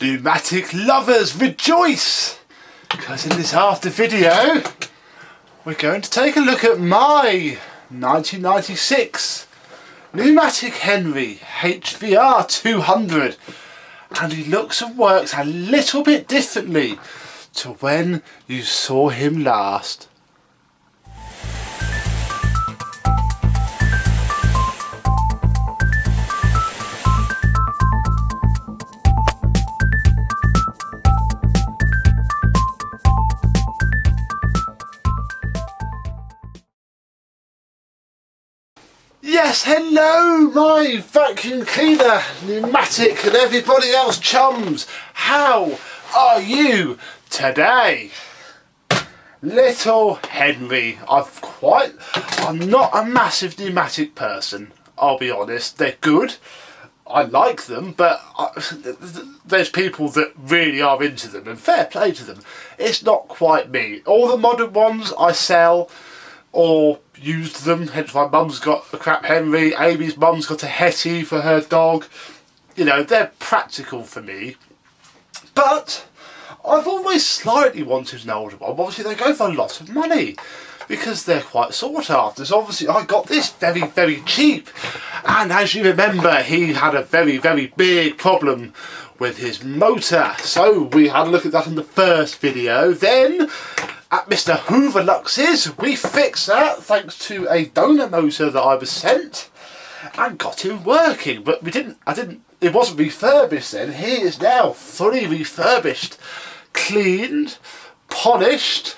Pneumatic lovers, rejoice! Because in this after video we're going to take a look at my 1996 pneumatic Henry HVR200, and he looks and works a little bit differently to when you saw him last. Yes, hello my vacuum cleaner, pneumatic and everybody else chums. How are you today? Little Henry. I'm not a massive pneumatic person, I'll be honest. They're good, I like them, but there's people that really are into them, and fair play to them. It's not quite me. All the modern ones I sell or used them, hence my mum's got a crap Henry, Amy's mum's got a Hetty for her dog. You know, they're practical for me. But I've always slightly wanted an older one. Obviously they go for a lot of money because they're quite sought after. So obviously I got this very, very cheap. And as you remember, he had a very, very big problem with his motor. So we had a look at that in the first video. Then at Mr. Hoover Lux's, we fixed that thanks to a donor motor that I was sent and got him working. But it wasn't refurbished then. He is now fully refurbished, cleaned, polished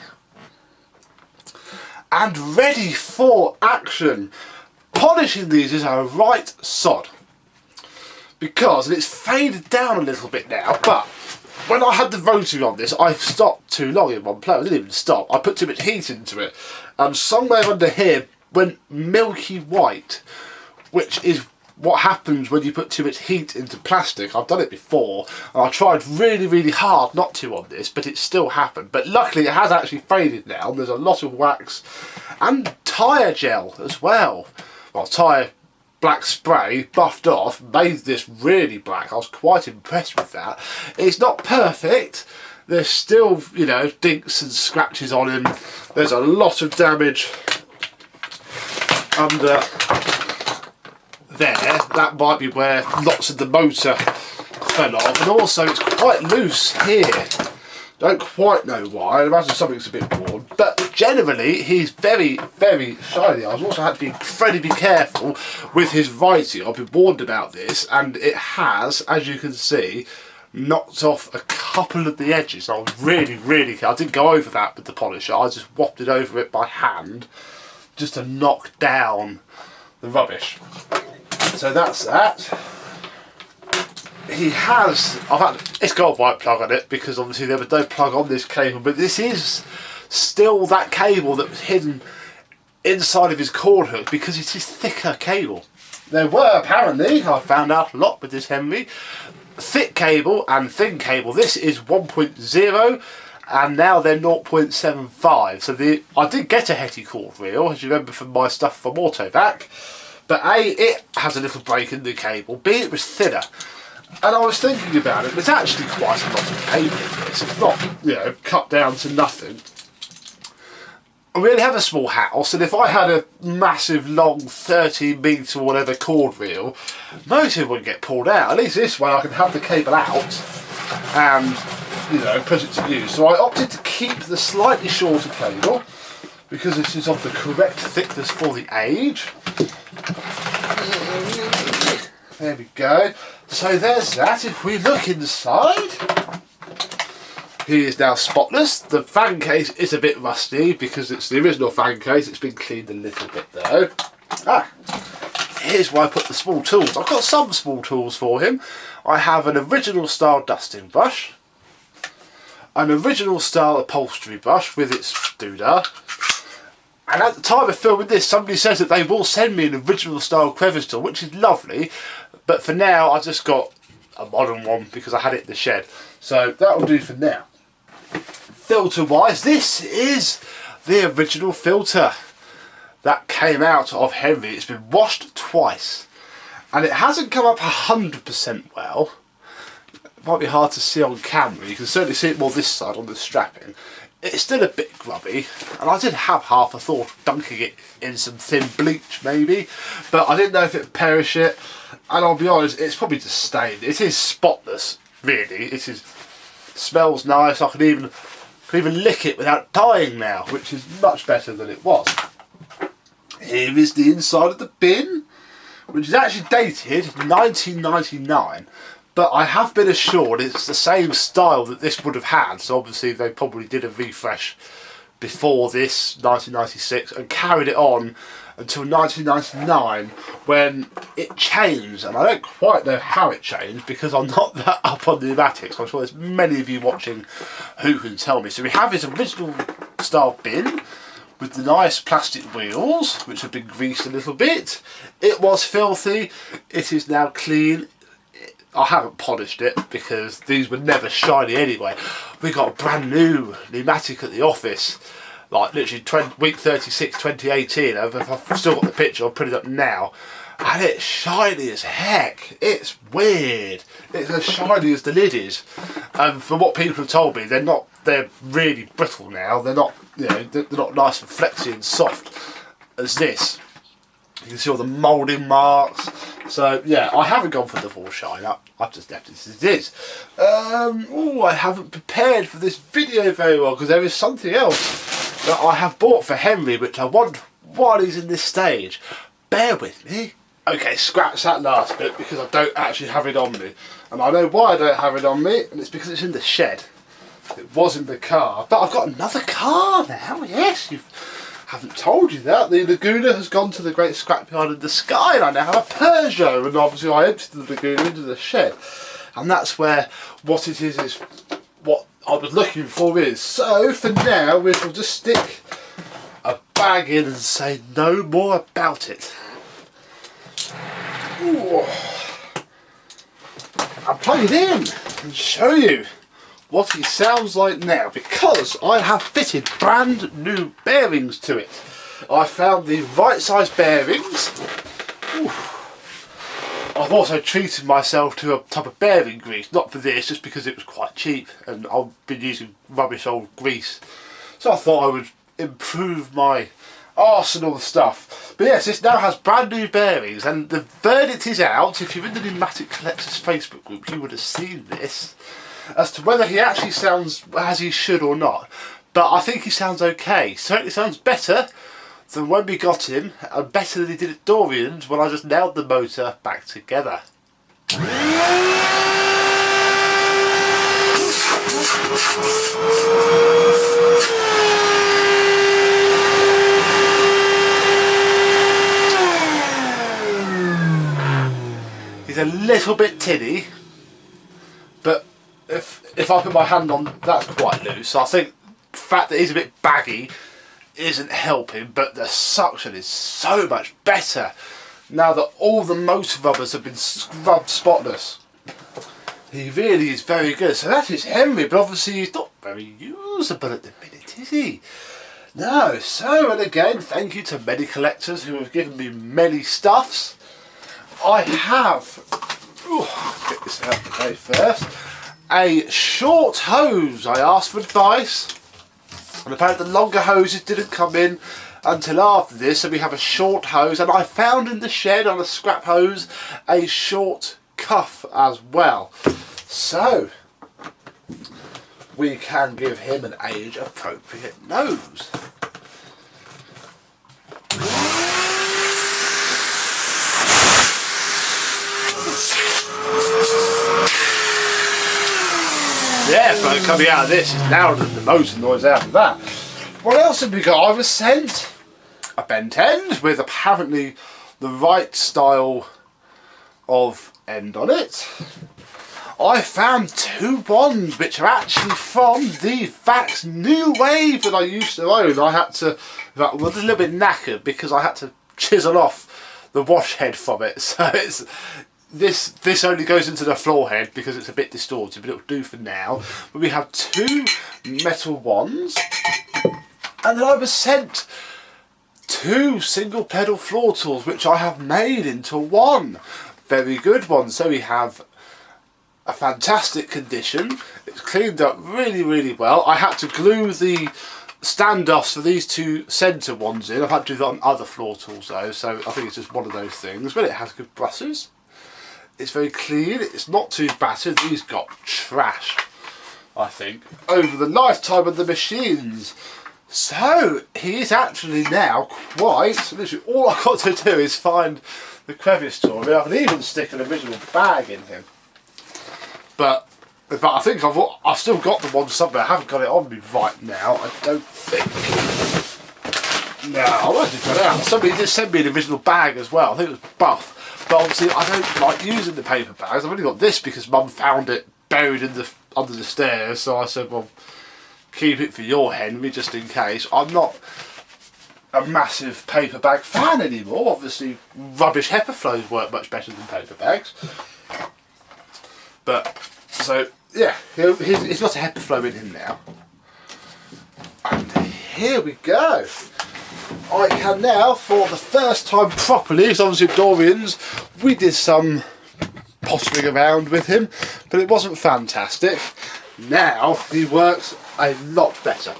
and ready for action. Polishing these is a right sod because it's faded down a little bit now, but when I had the rotary on this, I stopped too long in one place. I didn't even stop. I put too much heat into it, and somewhere under here went milky white, which is what happens when you put too much heat into plastic. I've done it before, and I tried really, really hard not to on this, but it still happened. But luckily it has actually faded now, and there's a lot of wax and tyre gel as well. Well, tyre black spray buffed off made this really black. I was quite impressed with that. It's not perfect. There's still, you know, dinks and scratches on him. There's a lot of damage under there. That might be where lots of the motor fell off, and also it's quite loose here. Don't quite know why. I imagine something's a bit worn, but generally he's very, very shiny. I've also had to be incredibly careful with his writing. I've been warned about this, and it has, as you can see, knocked off a couple of the edges. I was really, really careful. I didn't go over that with the polisher. I just wafted over it by hand just to knock down the rubbish. So that's that. It's got a white plug on it because obviously there was no plug on this cable, but this is still that cable that was hidden inside of his cord hook because it is thicker cable. There were apparently, I found out a lot with this Henry, thick cable and thin cable. This is 1.0 and now they're 0.75. So I did get a Hetty cord reel, as you remember from my stuff from Autovac, but A, it has a little break in the cable, B, it was thinner. And I was thinking about it, there's actually quite a lot of cable in this. It's not, you know, cut down to nothing. I really have a small house, and if I had a massive long 30 metre or whatever cord reel, most of it wouldn't get pulled out. At least this way I can have the cable out and, you know, put it to use. So I opted to keep the slightly shorter cable because this is of the correct thickness for the age. There we go. So there's that. If we look inside, he is now spotless. The fan case is a bit rusty because it's the original fan case. It's been cleaned a little bit though. Here's where I put the small tools. I've got some small tools for him. I have an original style dusting brush, an original style upholstery brush with its doodah. And at the time of filming this, somebody says that they will send me an original style crevice tool, which is lovely. But for now, I just got a modern one because I had it in the shed. So that will do for now. Filter wise, this is the original filter that came out of Henry. It's been washed twice and it hasn't come up 100% well. might be hard to see on camera, you can certainly see it more this side on the strapping. It's still a bit grubby, and I did have half a thought of dunking it in some thin bleach maybe, but I didn't know if it'd perish it, and I'll be honest, it's probably just stained. It is spotless, really. It is, smells nice. I can even lick it without dying now, which is much better than it was. Here is the inside of the bin, which is actually dated 1999. But I have been assured it's the same style that this would have had, so obviously they probably did a refresh before this, 1996, and carried it on until 1999 when it changed. And I don't quite know how it changed because I'm not that up on pneumatics. I'm sure there's many of you watching who can tell me. So we have his original style bin with the nice plastic wheels, which have been greased a little bit. It was filthy, it is now clean. I haven't polished it because these were never shiny anyway. We got a brand new pneumatic at the office, like literally week 36, 2018. I've still got the picture, I'll put it up now. And it's shiny as heck. It's weird. It's as shiny as the lid is. And from what people have told me, they're really brittle now. They're not, you know, they're not nice and flexy and soft as this. You can see all the moulding marks. So yeah, I haven't gone for the full shine up. I've just left it as it is. I haven't prepared for this video very well because there is something else that I have bought for Henry, which I want while he's in this stage. Bear with me. Okay, scratch that last bit because I don't actually have it on me. And I know why I don't have it on me, and it's because it's in the shed. It was in the car, but I've got another car now, yes. Haven't told you that. The Laguna has gone to the great scrapyard in the sky, and I now have a Peugeot, and obviously I emptied the Laguna into the shed. And that's where what it is what I was looking for is. So for now we shall just stick a bag in and say no more about it. Ooh. I'll plug it in and show you what he sounds like now, because I have fitted brand new bearings to it. I found the right size bearings. Ooh. I've also treated myself to a type of bearing grease, not for this, just because it was quite cheap and I've been using rubbish old grease. So I thought I would improve my arsenal of stuff. But yes, this now has brand new bearings, and the verdict is out. If you're in the Pneumatic Collectors Facebook group, you would have seen this, as to whether he actually sounds as he should or not. But I think he sounds okay. Certainly sounds better than when we got him, and better than he did at Dorian's when I just nailed the motor back together. He's a little bit tinny, but if I put my hand on, that's quite loose. So I think the fact that he's a bit baggy isn't helping, but the suction is so much better now that all the motor rubbers have been scrubbed spotless. He really is very good. So that is Henry, but obviously he's not very usable at the minute, is he? No. So, and again, thank you to many collectors who have given me many stuffs. I have, get this out of the way first, a short hose. I asked for advice, and apparently the longer hoses didn't come in until after this, so we have a short hose, and I found in the shed on a scrap hose a short cuff as well. So we can give him an age appropriate nose. Yeah, but coming out of this is louder than the motor noise out of that. What else have we got? I was sent a bent end with apparently the right style of end on it. I found two wands which are actually from the Vax New Wave that I used to own. I had to, well, it was a little bit knackered because I had to chisel off the wash head from it. So it's this only goes into the floor head because it's a bit distorted, but it'll do for now. But we have two metal wands, and then I was sent two single pedal floor tools which I have made into one very good one. So we have a fantastic condition. It's cleaned up really, really well. I had to glue the standoffs for these two centre ones in. I've had to do that on other floor tools though, so I think it's just one of those things. But it has good brushes. It's very clean. It's not too battered. These got trashed, I think, over the lifetime of the machines. So he is actually now quite. Literally, all I've got to do is find the crevice tool. I can even stick an original bag in him. But I think I've still got the one somewhere. I haven't got it on me right now. I don't think. No, I might have got it out. Somebody did send me an original bag as well. I think it was Buff. But obviously I don't like using the paper bags. I've only got this because Mum found it buried in under the stairs. So I said, well, keep it for your Henry, just in case. I'm not a massive paper bag fan anymore. Obviously, rubbish HEPA flows work much better than paper bags. But, so, yeah, he's got a HEPA flow in him now. And here we go. I can now, for the first time properly, because obviously at Dorian's, we did some pottering around with him, but it wasn't fantastic. Now, he works a lot better.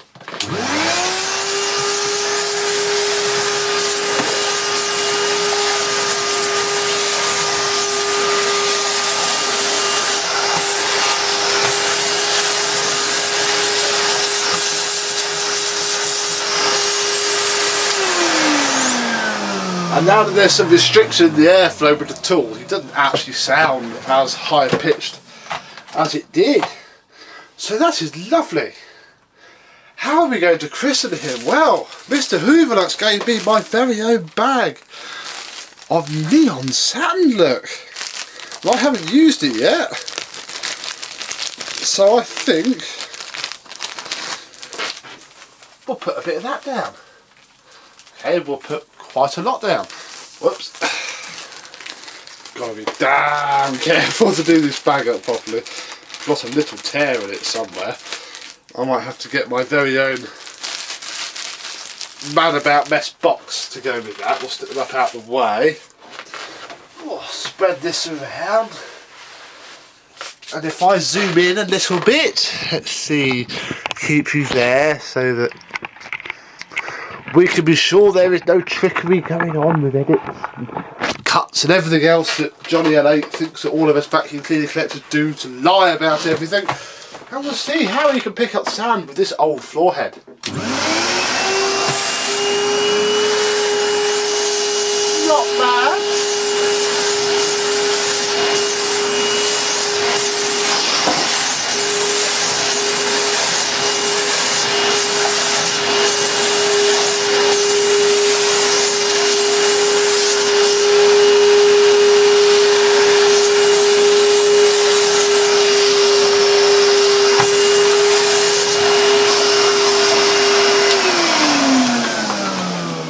And now that there's some restriction in the airflow with the tool, it doesn't actually sound as high pitched as it did. So that is lovely. How are we going to christen him? Well, Mr. Hoover looks going to be my very own bag of neon satin look. Well, I haven't used it yet. So I think we'll put a bit of that down. Okay, we'll put quite a lot down. Whoops. Gotta be damn careful to do this bag up properly. Got a little tear in it somewhere. I might have to get my very own Man About Mess box to go with that. We'll stick them up out the way. Oh, spread this around. And if I zoom in a little bit, let's see, keep you there so that we can be sure there is no trickery going on with edits and cuts and everything else that Johnny L8 thinks that all of us vacuum cleaner collectors do to lie about everything. And we'll see how you can pick up sand with this old floor head. Not bad.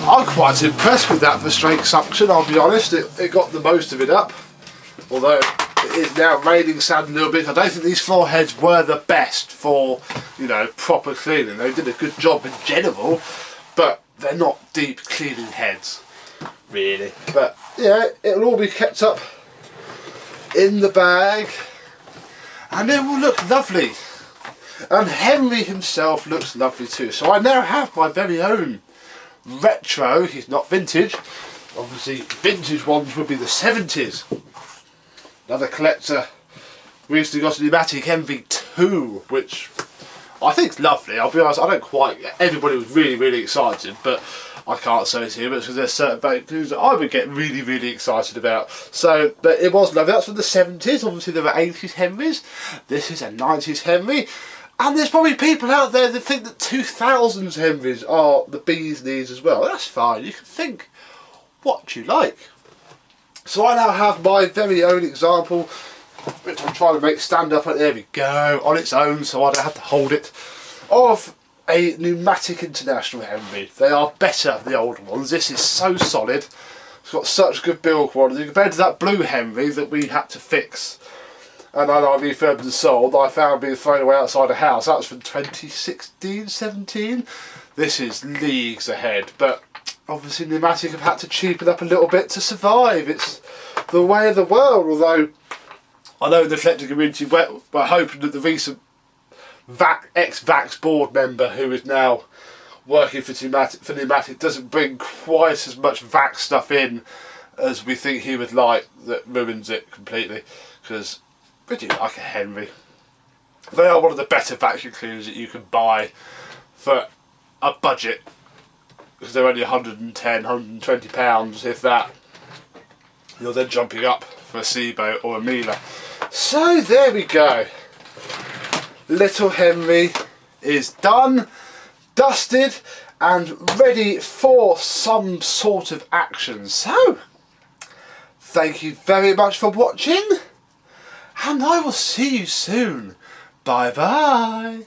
I'm quite impressed with that for straight suction, I'll be honest. It got the most of it up. Although it is now raining sand a little bit. I don't think these floor heads were the best for, you know, proper cleaning. They did a good job in general, but they're not deep cleaning heads, really. But yeah, it'll all be kept up in the bag and it will look lovely. And Henry himself looks lovely too. So I now have my very own retro. He's not vintage. Obviously vintage ones would be the 70s. Another collector recently got a pneumatic MV2, which I think is lovely. I'll be honest, I don't quite get. Everybody was really excited, but I can't say it here, but because there's certain vehicles that I would get really excited about. So, but it was lovely. That's from the 70s. Obviously there were 80s Henrys. This is a 90s Henry. And there's probably people out there that think that 2000s Henrys are the bee's knees as well. That's fine, you can think what you like. So I now have my very own example, which I'm trying to make stand up, and there we go, on its own, so I don't have to hold it, of a pneumatic International Henry. They are better than the old ones. This is so solid. It's got such good build quality compared to that blue Henry that we had to fix. And then I refurbed and sold, I found being thrown away outside a house. That was from 2016, 17. This is leagues ahead, but obviously pneumatic have had to cheapen up a little bit to survive. It's the way of the world, although I know the collector community we're hoping that the recent ex-Vax board member who is now working for Pneumatic doesn't bring quite as much Vax stuff in as we think he would like, that ruins it completely, because we do like a Henry. They are one of the better vacuum cleaners that you can buy for a budget, because they're only £110, £120 if that. You're then jumping up for a Seaboat or a Miele. So there we go. Little Henry is done, dusted and ready for some sort of action. So thank you very much for watching, and I will see you soon. Bye bye.